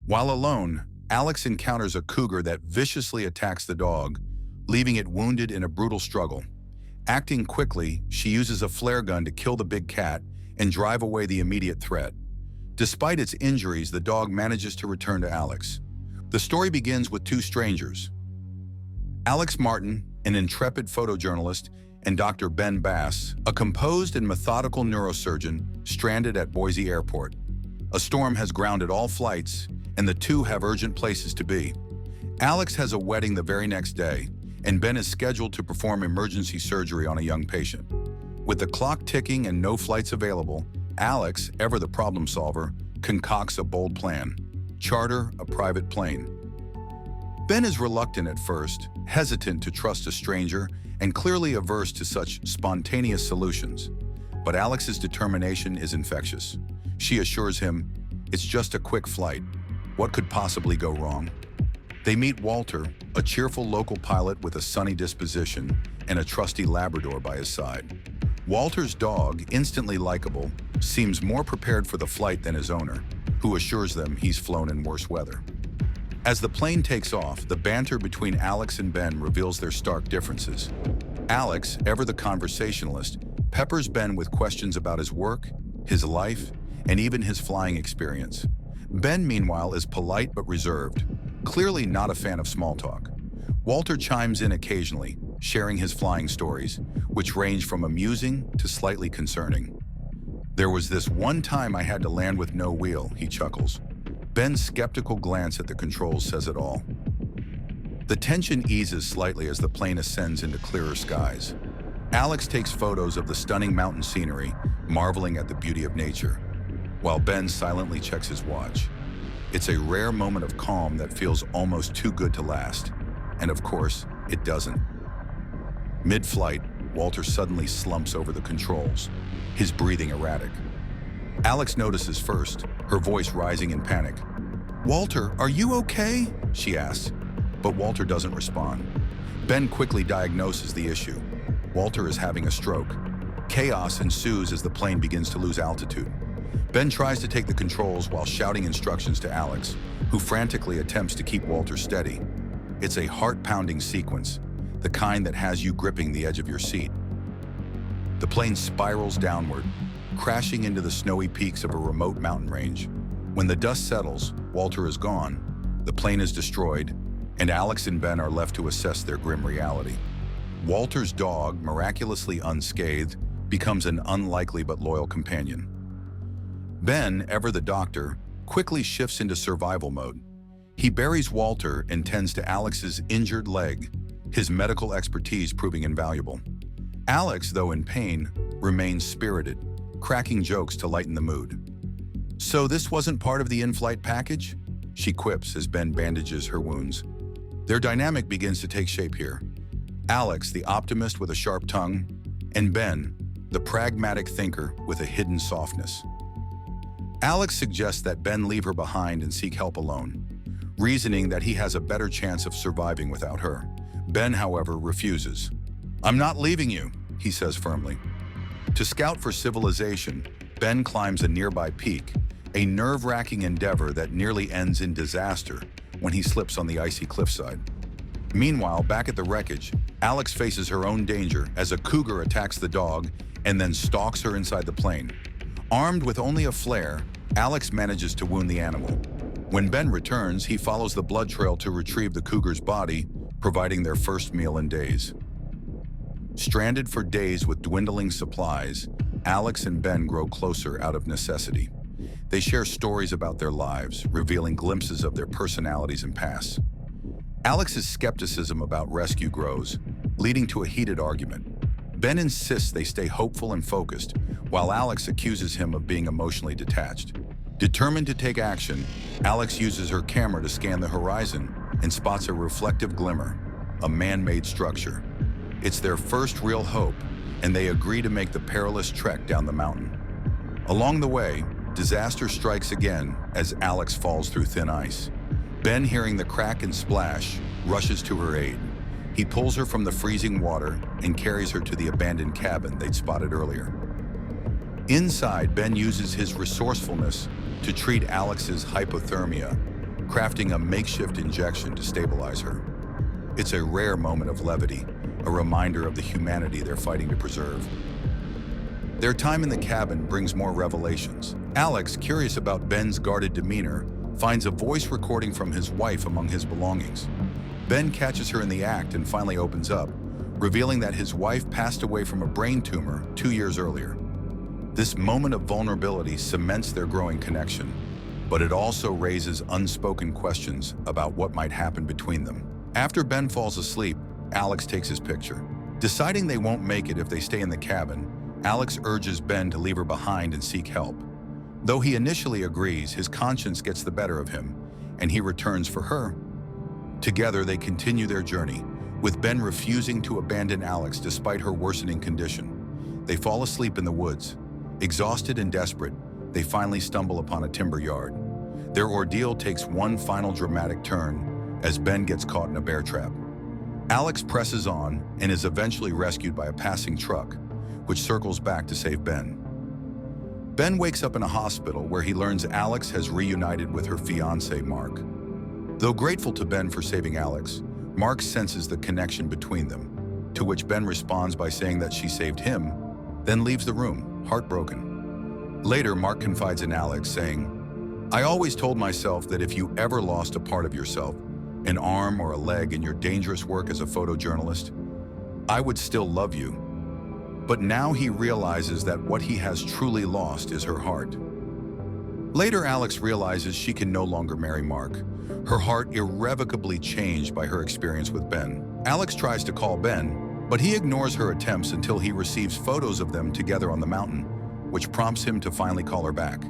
While alone, Alex encounters a cougar that viciously attacks the dog, leaving it wounded in a brutal struggle. Acting quickly, she uses a flare gun to kill the big cat and drive away the immediate threat. Despite its injuries, the dog manages to return to Alex. The story begins with two strangers. Alex Martin, an intrepid photojournalist, and Dr. Ben Bass, a composed and methodical neurosurgeon, stranded at Boise Airport. A storm has grounded all flights, and the two have urgent places to be. Alex has a wedding the very next day, and Ben is scheduled to perform emergency surgery on a young patient. With the clock ticking and no flights available, Alex, ever the problem solver, concocts a bold plan: charter a private plane. Ben is reluctant at first, hesitant to trust a stranger, and clearly averse to such spontaneous solutions. But Alex's determination is infectious. She assures him, "It's just a quick flight. What could possibly go wrong?" They meet Walter, a cheerful local pilot with a sunny disposition and a trusty Labrador by his side. Walter's dog, instantly likable, seems more prepared for the flight than his owner, who assures them he's flown in worse weather. As the plane takes off, the banter between Alex and Ben reveals their stark differences. Alex, ever the conversationalist, peppers Ben with questions about his work, his life, and even his flying experience. Ben, meanwhile, is polite but reserved, clearly not a fan of small talk. Walter chimes in occasionally, sharing his flying stories, which range from amusing to slightly concerning. "There was this one time I had to land with no wheel," he chuckles. Ben's skeptical glance at the controls says it all. The tension eases slightly as the plane ascends into clearer skies. Alex takes photos of the stunning mountain scenery, marveling at the beauty of nature, while Ben silently checks his watch. It's a rare moment of calm that feels almost too good to last. And of course, it doesn't. Mid-flight, Walter suddenly slumps over the controls, his breathing erratic. Alex notices first, her voice rising in panic. "Walter, are you okay?" she asks, but Walter doesn't respond. Ben quickly diagnoses the issue. Walter is having a stroke. Chaos ensues as the plane begins to lose altitude. Ben tries to take the controls while shouting instructions to Alex, who frantically attempts to keep Walter steady. It's a heart-pounding sequence, the kind that has you gripping the edge of your seat. The plane spirals downward, crashing into the snowy peaks of a remote mountain range. When the dust settles, Walter is gone, the plane is destroyed, and Alex and Ben are left to assess their grim reality. Walter's dog, miraculously unscathed, becomes an unlikely but loyal companion. Ben, ever the doctor, quickly shifts into survival mode. He buries Walter and tends to Alex's injured leg, his medical expertise proving invaluable. Alex, though in pain, remains spirited, cracking jokes to lighten the mood. "So this wasn't part of the in-flight package?" she quips as Ben bandages her wounds. Their dynamic begins to take shape here. Alex, the optimist with a sharp tongue, and Ben, the pragmatic thinker with a hidden softness. Alex suggests that Ben leave her behind and seek help alone, reasoning that he has a better chance of surviving without her. Ben, however, refuses. "I'm not leaving you," he says firmly. To scout for civilization, Ben climbs a nearby peak, a nerve-wracking endeavor that nearly ends in disaster when he slips on the icy cliffside. Meanwhile, back at the wreckage, Alex faces her own danger as a cougar attacks the dog and then stalks her inside the plane. Armed with only a flare, Alex manages to wound the animal. When Ben returns, he follows the blood trail to retrieve the cougar's body, providing their first meal in days. Stranded for days with dwindling supplies, Alex and Ben grow closer out of necessity. They share stories about their lives, revealing glimpses of their personalities and pasts. Alex's skepticism about rescue grows, leading to a heated argument. Ben insists they stay hopeful and focused, while Alex accuses him of being emotionally detached. Determined to take action, Alex uses her camera to scan the horizon and spots a reflective glimmer, a man-made structure. It's their first real hope, and they agree to make the perilous trek down the mountain. Along the way, disaster strikes again as Alex falls through thin ice. Ben, hearing the crack and splash, rushes to her aid. He pulls her from the freezing water and carries her to the abandoned cabin they'd spotted earlier. Inside, Ben uses his resourcefulness to treat Alex's hypothermia, crafting a makeshift injection to stabilize her. It's a rare moment of levity, a reminder of the humanity they're fighting to preserve. Their time in the cabin brings more revelations. Alex, curious about Ben's guarded demeanor, finds a voice recording from his wife among his belongings. Ben catches her in the act and finally opens up, revealing that his wife passed away from a brain tumor 2 years earlier. This moment of vulnerability cements their growing connection, but it also raises unspoken questions about what might happen between them. After Ben falls asleep, Alex takes his picture. Deciding they won't make it if they stay in the cabin, Alex urges Ben to leave her behind and seek help. Though he initially agrees, his conscience gets the better of him, and he returns for her. Together, they continue their journey, with Ben refusing to abandon Alex despite her worsening condition. They fall asleep in the woods. Exhausted and desperate, they finally stumble upon a timber yard. Their ordeal takes one final dramatic turn as Ben gets caught in a bear trap. Alex presses on and is eventually rescued by a passing truck, which circles back to save Ben. Ben wakes up in a hospital where he learns Alex has reunited with her fiancé, Mark. Though grateful to Ben for saving Alex, Mark senses the connection between them, to which Ben responds by saying that she saved him, then leaves the room, heartbroken. Later, Mark confides in Alex, saying, "I always told myself that if you ever lost a part of yourself, an arm or a leg in your dangerous work as a photojournalist, I would still love you." But now he realizes that what he has truly lost is her heart. Later, Alex realizes she can no longer marry Mark, her heart irrevocably changed by her experience with Ben. Alex tries to call Ben, but he ignores her attempts until he receives photos of them together on the mountain, which prompts him to finally call her back.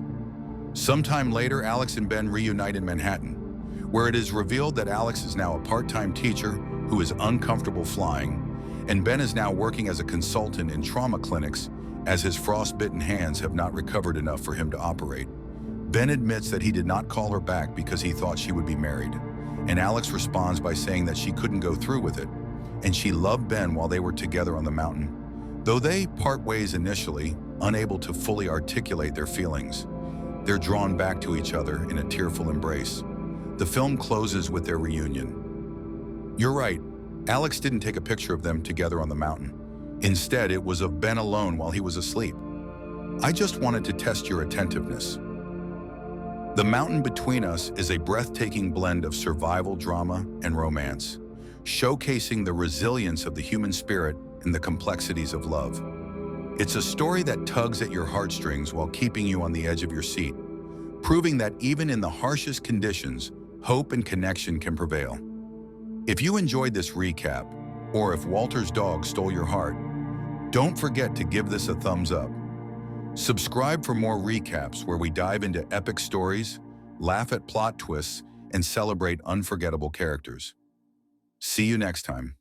Sometime later, Alex and Ben reunite in Manhattan, where it is revealed that Alex is now a part-time teacher who is uncomfortable flying, and Ben is now working as a consultant in trauma clinics as his frostbitten hands have not recovered enough for him to operate. Ben admits that he did not call her back because he thought she would be married, and Alex responds by saying that she couldn't go through with it, and she loved Ben while they were together on the mountain. Though they part ways initially, unable to fully articulate their feelings, they're drawn back to each other in a tearful embrace. The film closes with their reunion. You're right, Alex didn't take a picture of them together on the mountain. Instead, it was of Ben alone while he was asleep. I just wanted to test your attentiveness. The Mountain Between Us is a breathtaking blend of survival drama and romance, showcasing the resilience of the human spirit and the complexities of love. It's a story that tugs at your heartstrings while keeping you on the edge of your seat, proving that even in the harshest conditions, hope and connection can prevail. If you enjoyed this recap, or if Walter's dog stole your heart, don't forget to give this a thumbs up. Subscribe for more recaps where we dive into epic stories, laugh at plot twists, and celebrate unforgettable characters. See you next time.